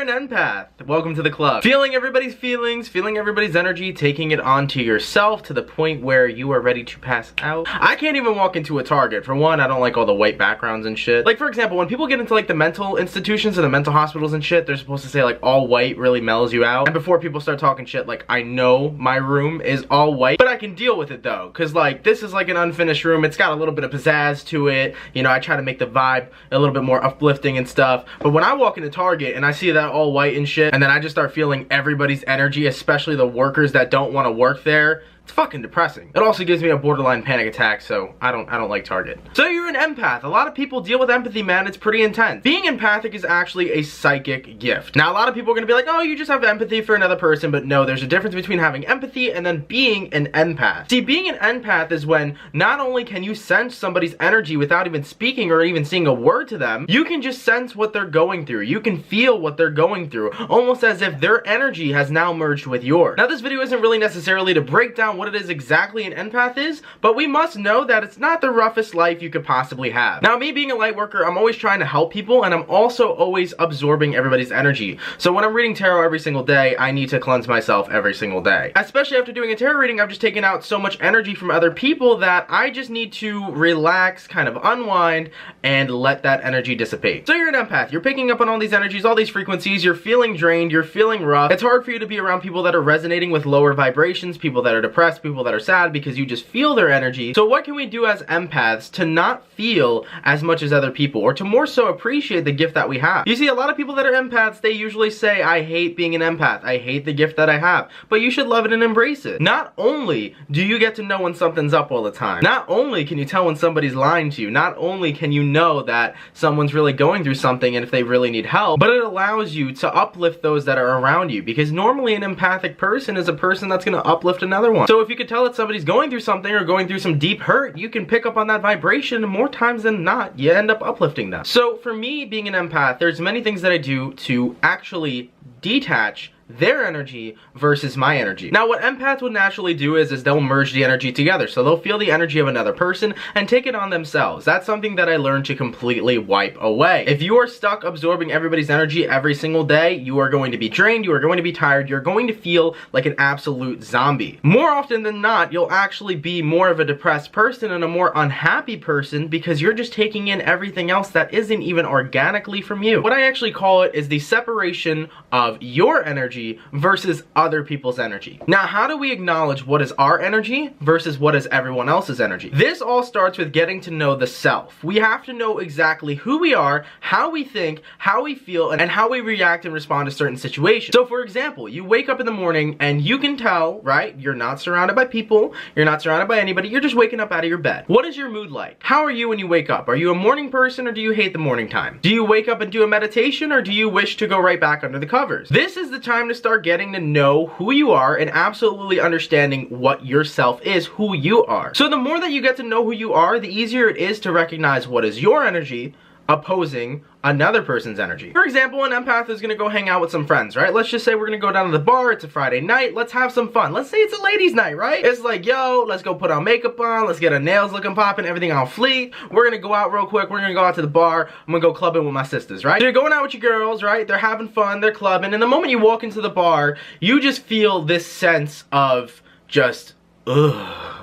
an empath. Welcome to the club. Feeling everybody's feelings, feeling everybody's energy, taking it onto yourself to the point where you are ready to pass out. I can't even walk into a Target. For one, I don't like all the white backgrounds and shit. Like, for example, when people get into like the mental institutions or the mental hospitals and shit, they're supposed to say like all white really mellows you out. And before people start talking shit, like, I know my room is all white, but I can deal with it though, cause like this is like an unfinished room. It's got a little bit of pizzazz to it. You know, I try to make the vibe a little bit more uplifting and stuff. But when I walk into Target and I see that all white and shit, and then I just start feeling everybody's energy, especially the workers that don't want to work there, it's fucking depressing. It also gives me a borderline panic attack, so I don't like Target. So you're an empath. A lot of people deal with empathy, man. It's pretty intense. Being empathic is actually a psychic gift. Now, a lot of people are gonna be like, oh, you just have empathy for another person, but no, there's a difference between having empathy and then being an empath. See, being an empath is when not only can you sense somebody's energy without even speaking or even saying a word to them, you can just sense what they're going through. You can feel what they're going through, almost as if their energy has now merged with yours. Now, this video isn't really necessarily to break down what it is exactly an empath is, but we must know that it's not the roughest life you could possibly have. Now, me being a light worker, I'm always trying to help people, and I'm also always absorbing everybody's energy. So when I'm reading tarot every single day, I need to cleanse myself every single day. Especially after doing a tarot reading, I've just taken out so much energy from other people that I just need to relax, kind of unwind, and let that energy dissipate. So you're an empath. You're picking up on all these energies, all these frequencies. You're feeling drained. You're feeling rough. It's hard for you to be around people that are resonating with lower vibrations, people that are depressed, people that are sad, because you just feel their energy. So what can we do as empaths to not feel as much as other people, or to more so appreciate the gift that we have? You see, a lot of people that are empaths, they usually say, I hate being an empath. I hate the gift that I have. But you should love it and embrace it. Not only do you get to know when something's up all the time, not only can you tell when somebody's lying to you, not only can you know that someone's really going through something and if they really need help, but it allows you to uplift those that are around you, because normally an empathic person is a person that's going to uplift another one. So if you could tell that somebody's going through something or going through some deep hurt, you can pick up on that vibration, and more times than not, you end up uplifting them. So for me, being an empath, there's many things that I do to actually detach their energy versus my energy. Now, what empaths would naturally do is they'll merge the energy together. So they'll feel the energy of another person and take it on themselves. That's something that I learned to completely wipe away. If you are stuck absorbing everybody's energy every single day, you are going to be drained, you are going to be tired, you're going to feel like an absolute zombie. More often than not, you'll actually be more of a depressed person and a more unhappy person, because you're just taking in everything else that isn't even organically from you. What I actually call it is the separation of your energy versus other people's energy. Now, how do we acknowledge what is our energy versus what is everyone else's energy? This all starts with getting to know the self. We have to know exactly who we are, how we think, how we feel, and how we react and respond to certain situations. So for example, you wake up in the morning and you can tell, right? You're not surrounded by people, you're not surrounded by anybody, you're just waking up out of your bed. What is your mood like? How are you when you wake up? Are you a morning person, or do you hate the morning time? Do you wake up and do a meditation, or do you wish to go right back under the covers? This is the time to start getting to know who you are and absolutely understanding what yourself is, who you are. So the more that you get to know who you are, the easier it is to recognize what is your energy opposing another person's energy. For example, an empath is gonna go hang out with some friends, right? Let's just say we're gonna go down to the bar, it's a Friday night, let's have some fun. Let's say it's a ladies' night, right? It's like, yo, let's go put our makeup on, let's get our nails looking popping, everything on fleek. We're gonna go out real quick, we're gonna go out to the bar, I'm gonna go clubbing with my sisters, right? So you're going out with your girls, right? They're having fun, they're clubbing, and the moment you walk into the bar, you just feel this sense of just, ugh.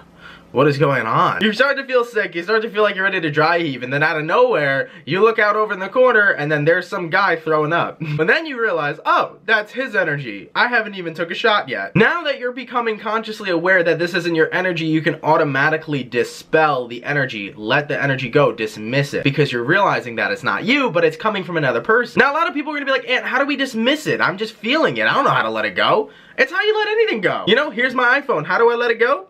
What is going on? You're starting to feel sick, you start to feel like you're ready to dry heave, and then out of nowhere, you look out over in the corner, and then there's some guy throwing up. But then you realize, oh, that's his energy. I haven't even took a shot yet. Now that you're becoming consciously aware that this isn't your energy, you can automatically dispel the energy, let the energy go, dismiss it, because you're realizing that it's not you, but it's coming from another person. Now, a lot of people are gonna be like, Aunt, how do we dismiss it? I'm just feeling it. I don't know how to let it go. It's how you let anything go. You know, here's my iPhone. How do I let it go?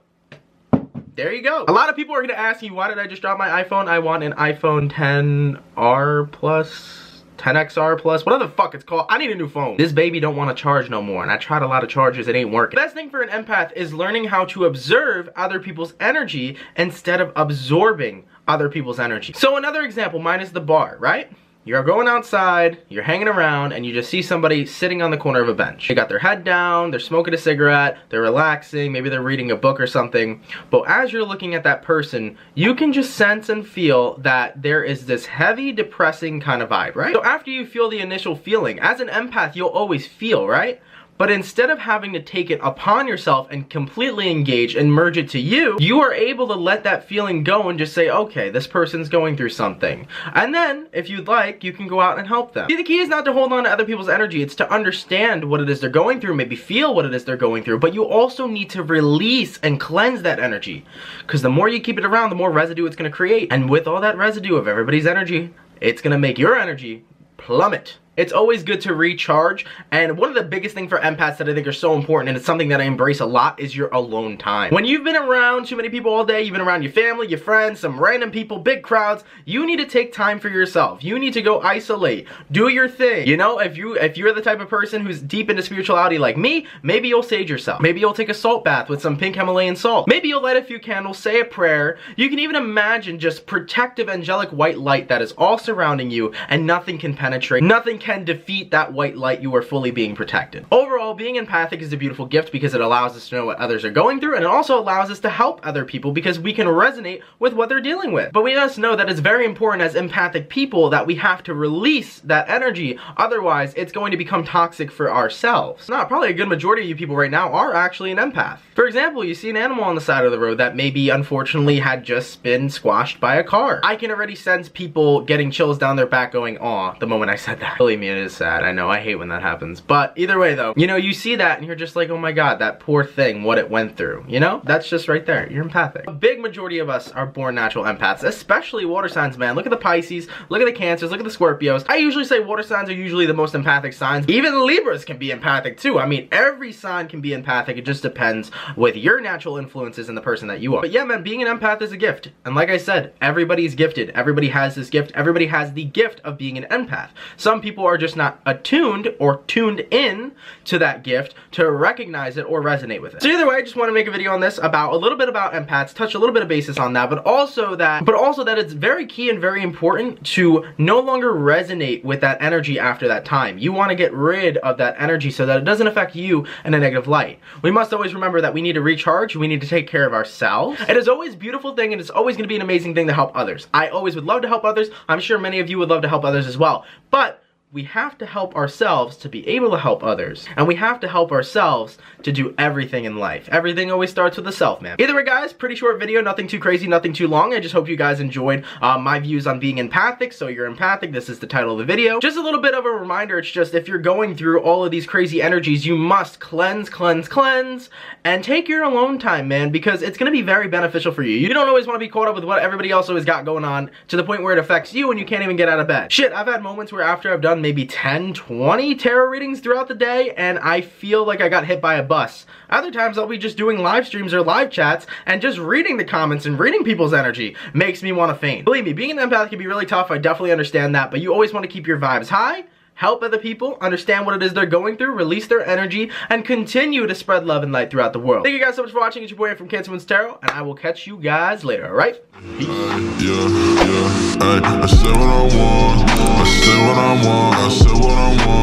There you go. A lot of people are going to ask you, why did I just drop my iPhone? I want an iPhone 10R Plus, 10XR Plus, whatever the fuck it's called. I need a new phone. This baby don't want to charge no more, and I tried a lot of chargers, it ain't working. The best thing for an empath is learning how to observe other people's energy instead of absorbing other people's energy. So another example, mine is the bar, right? You're going outside, you're hanging around, and you just see somebody sitting on the corner of a bench. They got their head down, they're smoking a cigarette, they're relaxing, maybe they're reading a book or something. But as you're looking at that person, you can just sense and feel that there is this heavy, depressing kind of vibe, right? So after you feel the initial feeling, as an empath, you'll always feel, right? But instead of having to take it upon yourself and completely engage and merge it to you, you are able to let that feeling go and just say, okay, this person's going through something. And then, if you'd like, you can go out and help them. See, the key is not to hold on to other people's energy. It's to understand what it is they're going through, maybe feel what it is they're going through. But you also need to release and cleanse that energy. Because the more you keep it around, the more residue it's going to create. And with all that residue of everybody's energy, it's going to make your energy plummet. It's always good to recharge, and one of the biggest things for empaths that I think are so important, and it's something that I embrace a lot, is your alone time. When you've been around too many people all day, you've been around your family, your friends, some random people, big crowds, you need to take time for yourself. You need to go isolate, do your thing. You know, if you're the type of person who's deep into spirituality like me, maybe you'll sage yourself. Maybe you'll take a salt bath with some pink Himalayan salt. Maybe you'll light a few candles, say a prayer. You can even imagine just protective angelic white light that is all surrounding you, and nothing can penetrate, nothing can defeat that white light. You are fully being protected. Overall, being empathic is a beautiful gift because it allows us to know what others are going through, and it also allows us to help other people because we can resonate with what they're dealing with. But we must know that it's very important as empathic people that we have to release that energy, otherwise it's going to become toxic for ourselves. Now, probably a good majority of you people right now are actually an empath. For example, you see an animal on the side of the road that maybe unfortunately had just been squashed by a car. I can already sense people getting chills down their back going, aw, the moment I said that. Believe me, it is sad. I know, I hate when that happens. But either way though, you know, you see that and you're just like, oh my god, that poor thing, what it went through. You know? That's just right there. You're empathic. A big majority of us are born natural empaths, especially water signs, man. Look at the Pisces, look at the Cancers, look at the Scorpios. I usually say water signs are usually the most empathic signs. Even Libras can be empathic too. I mean, every sign can be empathic. It just depends with your natural influences and the person that you are. But yeah, man, being an empath is a gift. And like I said, everybody's gifted. Everybody has this gift. Everybody has the gift of being an empath. Some people are just not attuned or tuned in to that gift to recognize it or resonate with it. So either way, I just want to make a video on this about a little bit about empaths, touch a little bit of basis on that, but also that it's very key and very important to no longer resonate with that energy after that time. You want to get rid of that energy so that it doesn't affect you in a negative light. We must always remember that we need to recharge, we need to take care of ourselves. It is always a beautiful thing, and it's always going to be an amazing thing to help others. I always would love to help others. I'm sure many of you would love to help others as well. But we have to help ourselves to be able to help others. And we have to help ourselves to do everything in life. Everything always starts with the self, man. Either way, guys, pretty short video, nothing too crazy, nothing too long. I just hope you guys enjoyed my views on being empathic. So you're empathic, this is the title of the video. Just a little bit of a reminder, it's just if you're going through all of these crazy energies, you must cleanse, cleanse, cleanse, and take your alone time, man, because it's gonna be very beneficial for you. You don't always want to be caught up with what everybody else always got going on to the point where it affects you and you can't even get out of bed. Shit, I've had moments where after I've done maybe 10, 20 tarot readings throughout the day and I feel like I got hit by a bus. Other times I'll be just doing live streams or live chats and just reading the comments and reading people's energy makes me want to faint. Believe me, being an empath can be really tough. I definitely understand that, but you always want to keep your vibes high, help other people, understand what it is they're going through, release their energy, and continue to spread love and light throughout the world. Thank you guys so much for watching. It's your boy from CancerMoonsTarot, and I will catch you guys later, alright? Peace. I say what I want, I say what I want, I say what I want.